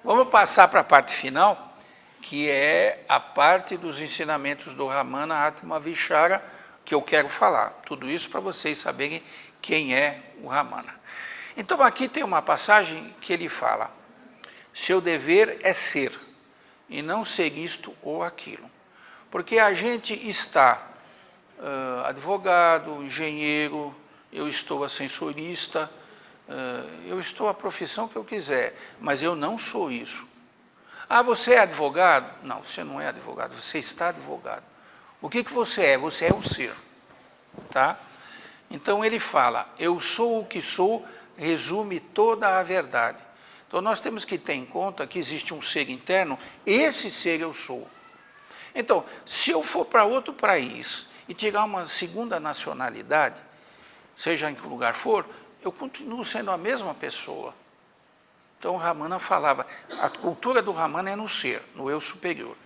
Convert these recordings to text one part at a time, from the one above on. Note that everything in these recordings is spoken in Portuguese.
Vamos passar para a parte final, que é a parte dos ensinamentos do Ramana Atma Vichara, que eu quero falar. Tudo isso para vocês saberem quem é o Ramana. Então aqui tem uma passagem que ele fala: seu dever é ser, e não ser isto ou aquilo. Porque a gente está advogado, engenheiro, eu estou ascensorista, eu estou a profissão que eu quiser, mas eu não sou isso. Ah, você é advogado? Não, você não é advogado, você está advogado. O que você é? Você é o ser. Tá? Então ele fala, eu sou o que sou, resume toda a verdade. Então nós temos que ter em conta que existe um ser interno, esse ser eu sou. Então, se eu for para outro país e tirar uma segunda nacionalidade, seja em que lugar for, eu continuo sendo a mesma pessoa. Então o Ramana falava, a cultura do Ramana é no ser, no eu superior.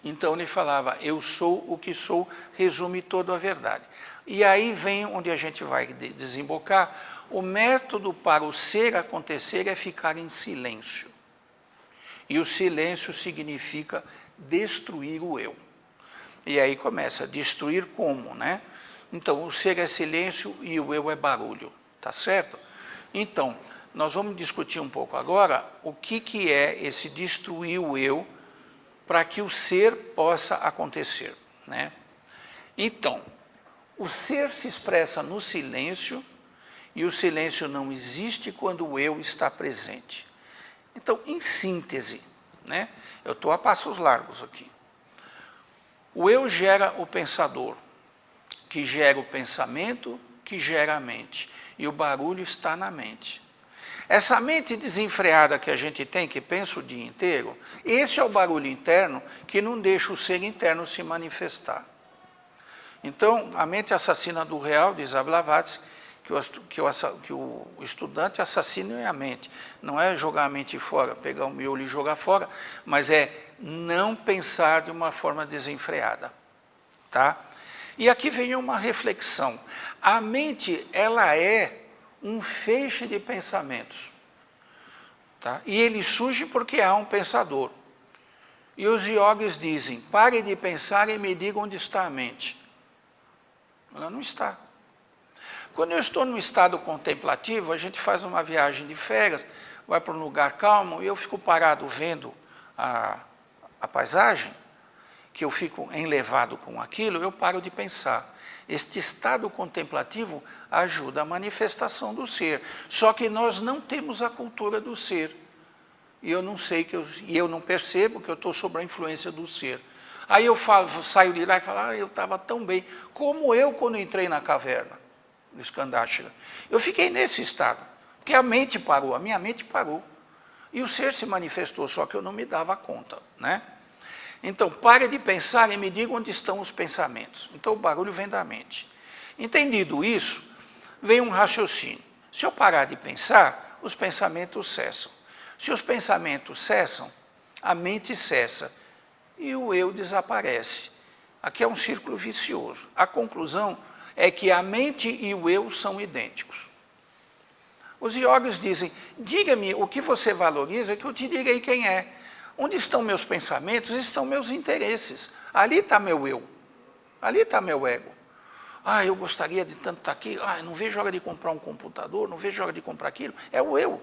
Então ele falava, eu sou o que sou, resume toda a verdade. E aí vem onde a gente vai desembocar, o método para o ser acontecer é ficar em silêncio. E o silêncio significa destruir o eu. E aí começa, destruir como, né? Então, o ser é silêncio e o eu é barulho, tá certo? Então, nós vamos discutir um pouco agora o que é esse destruir o eu para que o ser possa acontecer, né? Então, o ser se expressa no silêncio e o silêncio não existe quando o eu está presente. Então, em síntese, né? Eu estou a passos largos aqui. O eu gera o pensador, que gera o pensamento, que gera a mente. E o barulho está na mente. Essa mente desenfreada que a gente tem, que pensa o dia inteiro, esse é o barulho interno que não deixa o ser interno se manifestar. Então, a mente assassina do real, diz a Blavatsky, que o estudante assassina a mente. Não é jogar a mente fora, pegar o miolo e jogar fora, mas é não pensar de uma forma desenfreada. Tá? E aqui vem uma reflexão. A mente, ela é um feixe de pensamentos. Tá? E ele surge porque há um pensador. E os yogis dizem, pare de pensar e me diga onde está a mente. Ela não está. Quando eu estou num estado contemplativo, a gente faz uma viagem de férias, vai para um lugar calmo, e eu fico parado vendo a paisagem, que eu fico enlevado com aquilo, eu paro de pensar. Este estado contemplativo ajuda a manifestação do ser. Só que nós não temos a cultura do ser. E eu não sei, eu não percebo que eu estou sob a influência do ser. Aí eu saio de lá e falo, eu estava tão bem, como eu quando entrei na caverna do Skandashira. Eu fiquei nesse estado, porque a mente parou, a minha mente parou. E o ser se manifestou, só que eu não me dava conta, né? Então, pare de pensar e me diga onde estão os pensamentos. Então, o barulho vem da mente. Entendido isso, vem um raciocínio. Se eu parar de pensar, os pensamentos cessam. Se os pensamentos cessam, a mente cessa e o eu desaparece. Aqui é um círculo vicioso. A conclusão é que a mente e o eu são idênticos. Os yogis dizem, diga-me o que você valoriza que eu te direi quem é. Onde estão meus pensamentos, estão meus interesses. Ali está meu eu. Ali está meu ego. Ah, eu gostaria de tanto estar aqui. Ah, não vejo hora de comprar um computador, não vejo hora de comprar aquilo. É o eu.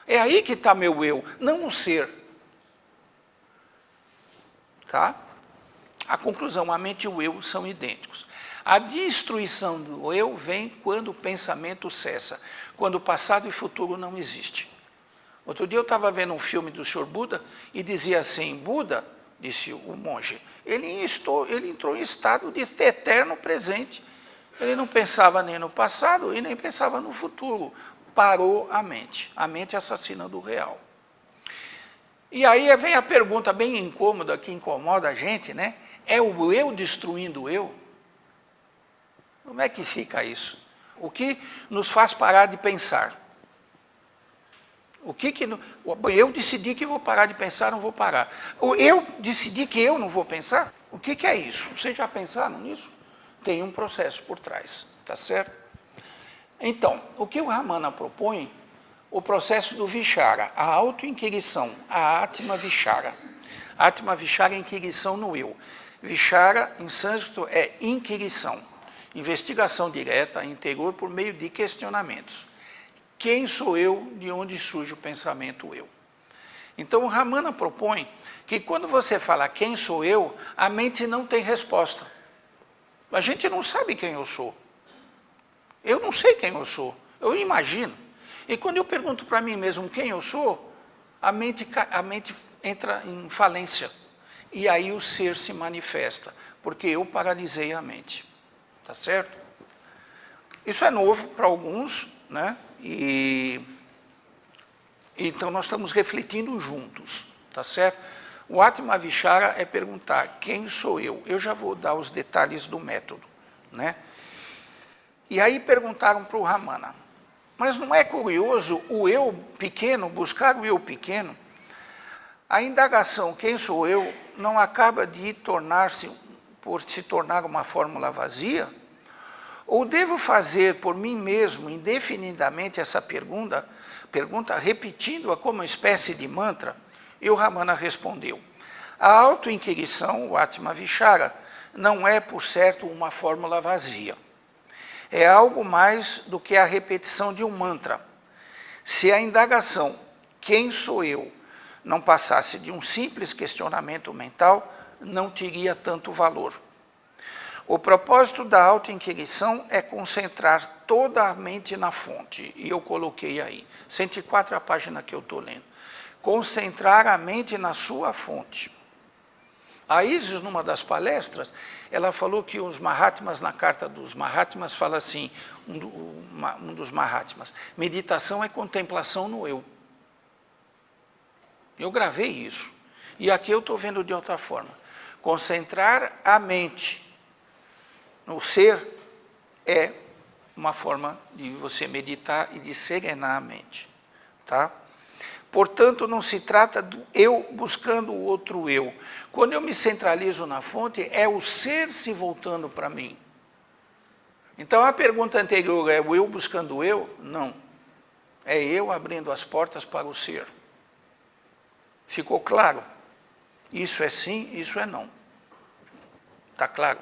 É aí que está meu eu, não o ser. Tá? A conclusão, a mente e o eu são idênticos. A destruição do eu vem quando o pensamento cessa, quando o passado e futuro não existem. Outro dia eu estava vendo um filme do Sr. Buda e dizia assim, Buda, disse o monge, ele entrou em estado de eterno presente. Ele não pensava nem no passado e nem pensava no futuro. Parou a mente assassina do real. E aí vem a pergunta bem incômoda, que incomoda a gente, né? É o eu destruindo o eu? Como é que fica isso? O que nos faz parar de pensar? Eu decidi que vou parar de pensar, não vou parar. Eu decidi que eu não vou pensar? O que é isso? Vocês já pensaram nisso? Tem um processo por trás, tá certo? Então, o que o Ramana propõe, o processo do Vichara, a autoinquirição, a Atma Vichara. Atma Vichara é inquirição no eu. Vichara, em sânscrito, é inquirição, investigação direta, interior, por meio de questionamentos. Quem sou eu? De onde surge o pensamento eu? Então, o Ramana propõe que quando você fala quem sou eu, a mente não tem resposta. A gente não sabe quem eu sou. Eu não sei quem eu sou, eu imagino. E quando eu pergunto para mim mesmo quem eu sou, a mente entra em falência. E aí o ser se manifesta, porque eu paralisei a mente. Tá certo? Isso é novo para alguns, né? Então nós estamos refletindo juntos, tá certo? O Atma Vichara é perguntar quem sou eu? Eu já vou dar os detalhes do método, né? E aí perguntaram para o Ramana, mas não é curioso o eu pequeno, buscar o eu pequeno? A indagação quem sou eu não acaba de se tornar uma fórmula vazia? Ou devo fazer por mim mesmo indefinidamente essa pergunta repetindo-a como uma espécie de mantra? E o Ramana respondeu, a autoinquirição, o Atma Vichara, não é, por certo, uma fórmula vazia. É algo mais do que a repetição de um mantra. Se a indagação, quem sou eu, não passasse de um simples questionamento mental, não teria tanto valor. O propósito da autoinquirição é concentrar toda a mente na fonte, e eu coloquei aí, 104 é a página que eu estou lendo. Concentrar a mente na sua fonte. A Isis, numa das palestras, ela falou que os Mahatmas, na carta dos Mahatmas, fala assim, um dos Mahatmas, meditação é contemplação no eu. Eu gravei isso. E aqui eu estou vendo de outra forma. Concentrar a mente no ser é uma forma de você meditar e de serenar a mente. Tá? Portanto, não se trata do eu buscando o outro eu. Quando eu me centralizo na fonte, é o ser se voltando para mim. Então, a pergunta anterior é o eu buscando o eu? Não. É eu abrindo as portas para o ser. Ficou claro? Isso é sim, isso é não. Está claro?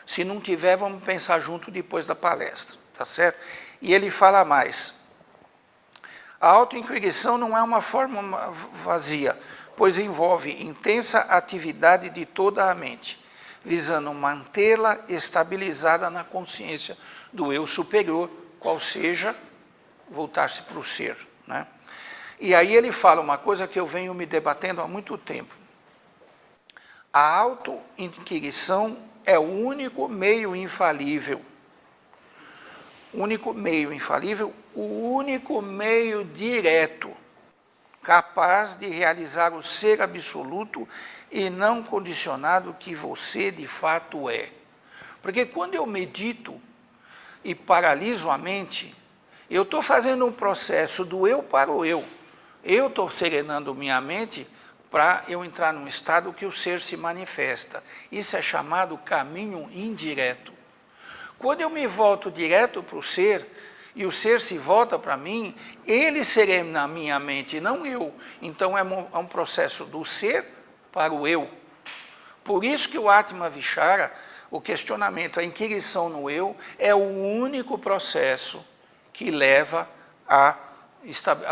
Se não tiver, vamos pensar junto depois da palestra. Tá certo? E ele fala mais. A autoinquirição não é uma forma vazia, pois envolve intensa atividade de toda a mente, visando mantê-la estabilizada na consciência do eu superior, qual seja voltar-se para o ser. Né? E aí ele fala uma coisa que eu venho me debatendo há muito tempo. A autoinquirição é o único meio infalível. O único meio direto, capaz de realizar o ser absoluto e não condicionado que você de fato é. Porque quando eu medito e paraliso a mente, eu estou fazendo um processo do eu para o eu. Eu estou serenando minha mente para eu entrar num estado que o ser se manifesta. Isso é chamado caminho indireto. Quando eu me volto direto para o ser, e o ser se volta para mim, ele serena a minha mente, não eu. Então é um processo do ser para o eu. Por isso que o Atma Vichara, o questionamento, a inquirição no eu, é o único processo que leva a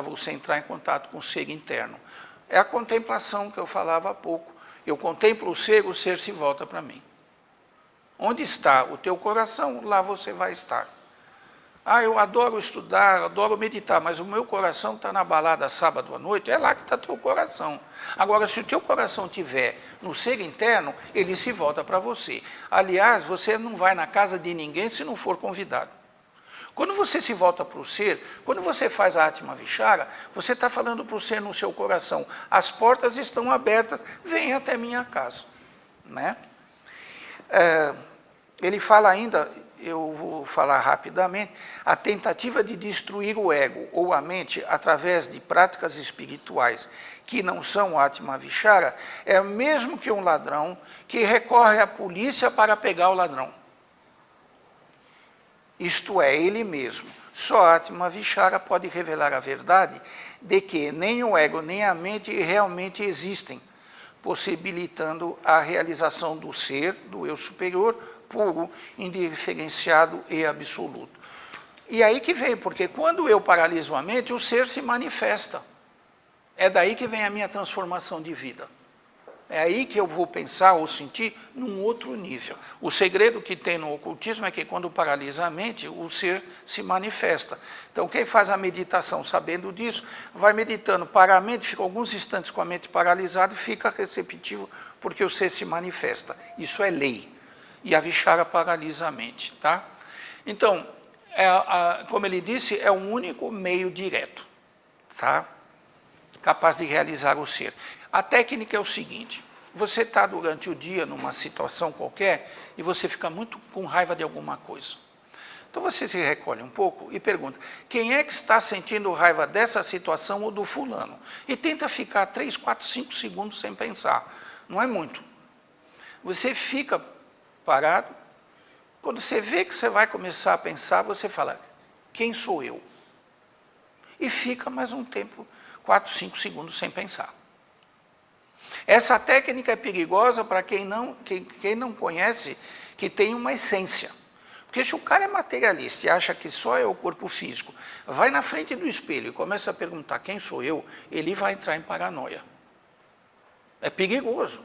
você entrar em contato com o ser interno. É a contemplação que eu falava há pouco. Eu contemplo o ser se volta para mim. Onde está o teu coração, lá você vai estar. Ah, eu adoro estudar, adoro meditar, mas o meu coração está na balada sábado à noite, é lá que está teu coração. Agora, se o teu coração estiver no ser interno, ele se volta para você. Aliás, você não vai na casa de ninguém se não for convidado. Quando você se volta para o ser, quando você faz a Atma Vichara, você está falando para o ser no seu coração. As portas estão abertas, vem até minha casa. Né? Ele fala ainda, eu vou falar rapidamente, a tentativa de destruir o ego ou a mente através de práticas espirituais que não são Atma Vichara é o mesmo que um ladrão que recorre à polícia para pegar o ladrão. Isto é, ele mesmo. Só Atma Vichara pode revelar a verdade de que nem o ego nem a mente realmente existem, possibilitando a realização do ser, do eu superior, puro, indiferenciado e absoluto. E aí que vem, porque quando eu paraliso a mente, o ser se manifesta. É daí que vem a minha transformação de vida. É aí que eu vou pensar ou sentir num outro nível. O segredo que tem no ocultismo é que quando paralisa a mente, o ser se manifesta. Então quem faz a meditação sabendo disso, vai meditando para a mente, fica alguns instantes com a mente paralisada e fica receptivo porque o ser se manifesta. Isso é lei. E a Vichara paralisa a mente. Tá? Então, como ele disse, é o único meio direto, tá? Capaz de realizar o ser. A técnica é o seguinte, você está durante o dia numa situação qualquer e você fica muito com raiva de alguma coisa. Então você se recolhe um pouco e pergunta, quem é que está sentindo raiva dessa situação ou do fulano? E tenta ficar 3, 4, 5 segundos sem pensar. Não é muito. Você fica parado, quando você vê que você vai começar a pensar, você fala, quem sou eu? E fica mais um tempo, 4, 5 segundos sem pensar. Essa técnica é perigosa para quem não conhece que tem uma essência. Porque se o cara é materialista e acha que só é o corpo físico, vai na frente do espelho e começa a perguntar quem sou eu, ele vai entrar em paranoia. É perigoso,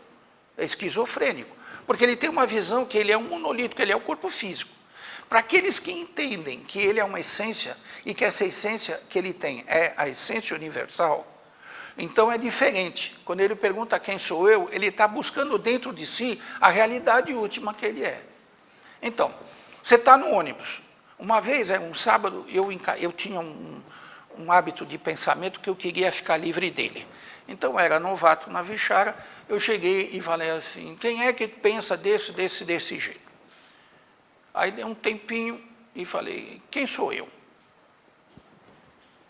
é esquizofrênico. Porque ele tem uma visão que ele é um monolito, que ele é o corpo físico. Para aqueles que entendem que ele é uma essência e que essa essência que ele tem é a essência universal, então é diferente. Quando ele pergunta quem sou eu, ele está buscando dentro de si a realidade última que ele é. Então, você está no ônibus. Uma vez, um sábado, eu tinha um hábito de pensamento que eu queria ficar livre dele. Então, eu era novato na Vichara, eu cheguei e falei assim, quem é que pensa desse jeito? Aí dei um tempinho e falei, quem sou eu?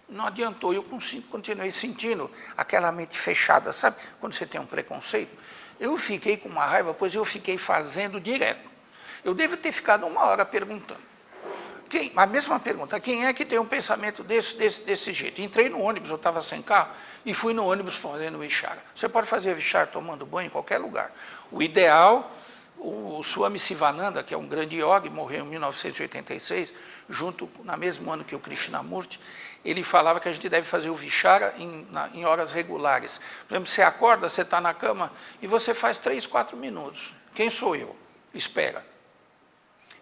Não adiantou, eu continuei sentindo aquela mente fechada, sabe? Quando você tem um preconceito. Eu fiquei com uma raiva, pois eu fiquei fazendo direto. Eu devo ter ficado 1 hora perguntando. A mesma pergunta, quem é que tem um pensamento desse jeito? Entrei no ônibus, eu estava sem carro, e fui no ônibus fazendo Vichara. Você pode fazer Vichara tomando banho em qualquer lugar. O ideal, o Swami Sivananda, que é um grande yogi, morreu em 1986, junto, no mesmo ano que o Krishnamurti, ele falava que a gente deve fazer o Vichara em horas regulares. Por exemplo, você acorda, você está na cama, e você faz 3, 4 minutos. Quem sou eu? Espera.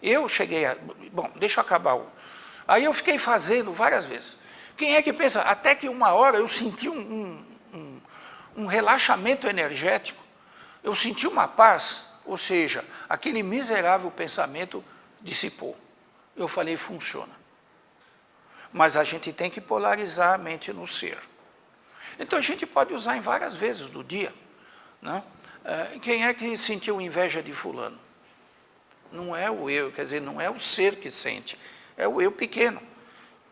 Eu cheguei a... Bom, deixa eu acabar. Aí eu fiquei fazendo várias vezes. Quem é que pensa? Até que 1 hora eu senti um relaxamento energético, eu senti uma paz, ou seja, aquele miserável pensamento dissipou. Eu falei, funciona. Mas a gente tem que polarizar a mente no ser. Então a gente pode usar em várias vezes do dia. Né? Quem é que sentiu inveja de fulano? Não é o eu, quer dizer, não é o ser que sente, é o eu pequeno.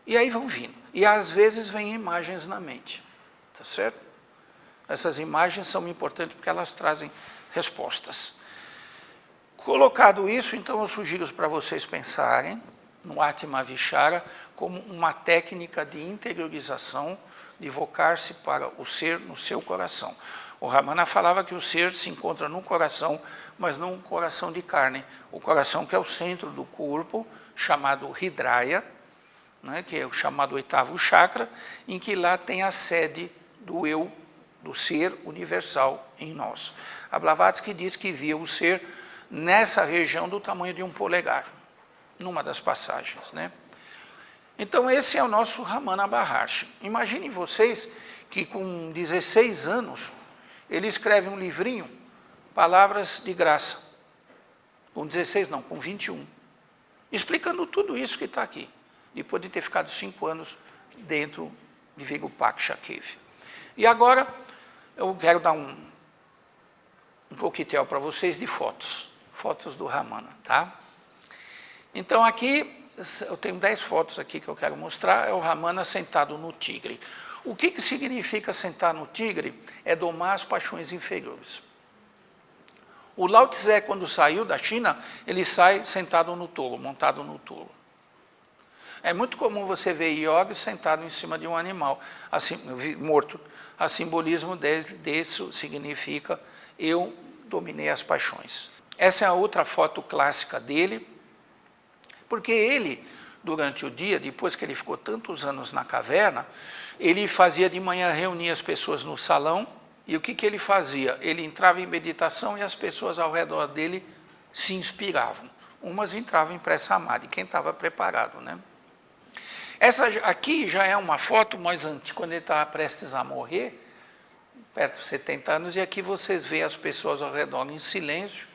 E aí vão vindo. E às vezes vêm imagens na mente, tá certo? Essas imagens são importantes porque elas trazem respostas. Colocado isso, então eu sugiro para vocês pensarem no Atma Vichara como uma técnica de interiorização, de evocar-se para o ser no seu coração. O Ramana falava que o ser se encontra no coração, mas não um coração de carne. O coração que é o centro do corpo, chamado Hridaya, né, que é o chamado 8º chakra, em que lá tem a sede do eu, do ser universal em nós. A Blavatsky diz que via o ser nessa região do tamanho de um polegar, numa das passagens. Né? Então esse é o nosso Ramana Maharshi. Imaginem vocês que com 16 anos, ele escreve um livrinho, Palavras de Graça. Com 16 não, com 21. Explicando tudo isso que está aqui. Depois de ter ficado 5 anos dentro de Virupaksha Cave. E agora, eu quero dar um coquetel para vocês de fotos. Fotos do Ramana, tá? Então aqui, eu tenho 10 fotos aqui que eu quero mostrar. É o Ramana sentado no tigre. O que significa sentar no tigre? É domar as paixões inferiores. O Lao Tse, quando saiu da China, ele sai sentado no touro, montado no touro. É muito comum você ver iogue sentado em cima de um animal, assim, morto. A simbolismo disso significa eu dominei as paixões. Essa é a outra foto clássica dele, porque ele, durante o dia, depois que ele ficou tantos anos na caverna, ele fazia de manhã, reunia as pessoas no salão, e o que ele fazia? Ele entrava em meditação e as pessoas ao redor dele se inspiravam. Umas entravam em pré-samadhi, quem estava preparado, né? Essa aqui já é uma foto mais antiga, quando ele estava prestes a morrer, perto de 70 anos, e aqui vocês veem as pessoas ao redor em silêncio,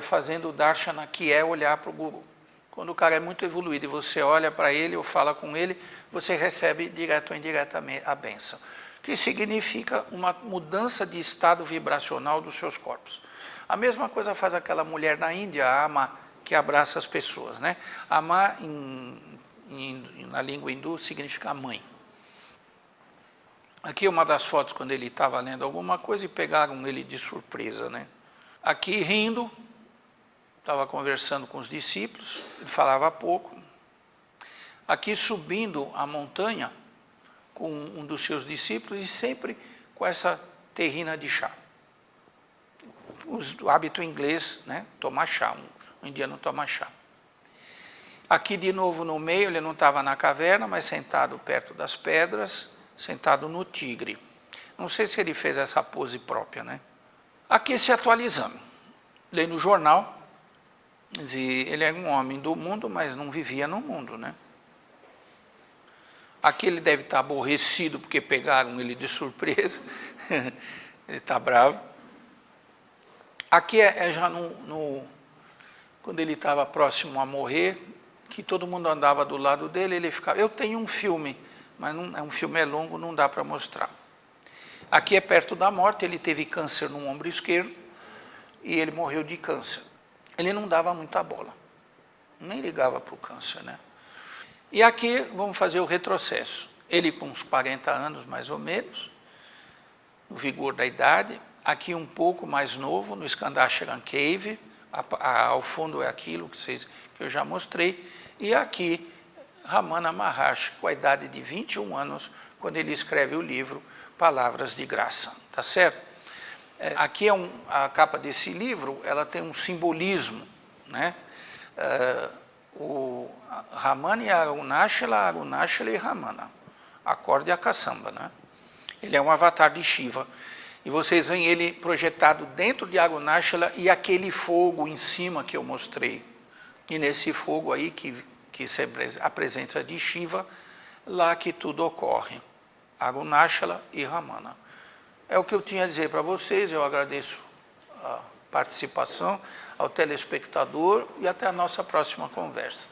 fazendo o darshana, que é olhar para o guru. Quando o cara é muito evoluído e você olha para ele ou fala com ele, você recebe direto ou indiretamente a bênção, que significa uma mudança de estado vibracional dos seus corpos. A mesma coisa faz aquela mulher na Índia, a Ama, que abraça as pessoas, né? Ama, na língua hindu, significa mãe. Aqui é uma das fotos quando ele estava lendo alguma coisa e pegaram ele de surpresa, né? Aqui rindo, estava conversando com os discípulos, ele falava pouco. Aqui subindo a montanha com um dos seus discípulos e sempre com essa terrina de chá. O hábito inglês, né? Tomar chá, um indiano toma chá. Aqui de novo no meio, ele não estava na caverna, mas sentado perto das pedras, sentado no tigre. Não sei se ele fez essa pose própria, né? Aqui se atualizando. Lendo o jornal, ele é um homem do mundo, mas não vivia no mundo, né? Aqui ele deve estar aborrecido porque pegaram ele de surpresa. Ele está bravo. Aqui é já quando ele estava próximo a morrer, que todo mundo andava do lado dele, ele ficava... Eu tenho um filme, mas um filme é longo, não dá para mostrar. Aqui é perto da morte, ele teve câncer no ombro esquerdo e ele morreu de câncer. Ele não dava muita bola, nem ligava para o câncer, né? E aqui vamos fazer o retrocesso. Ele com uns 40 anos, mais ou menos, no vigor da idade. Aqui um pouco mais novo, no Skandasharam Cave, ao fundo é aquilo que eu já mostrei. E aqui, Ramana Maharshi, com a idade de 21 anos, quando ele escreve o livro Palavras de Graça, tá certo? Aqui a capa desse livro, ela tem um simbolismo, né? O Ramana e Arunachala, Arunachala e Ramana, acorde a caçamba, né? Ele é um avatar de Shiva. E vocês veem ele projetado dentro de Arunachala e aquele fogo em cima que eu mostrei. E nesse fogo aí que se apresenta de Shiva, lá que tudo ocorre. Arunachala e Ramana. É o que eu tinha a dizer para vocês, eu agradeço a participação, ao telespectador e até a nossa próxima conversa.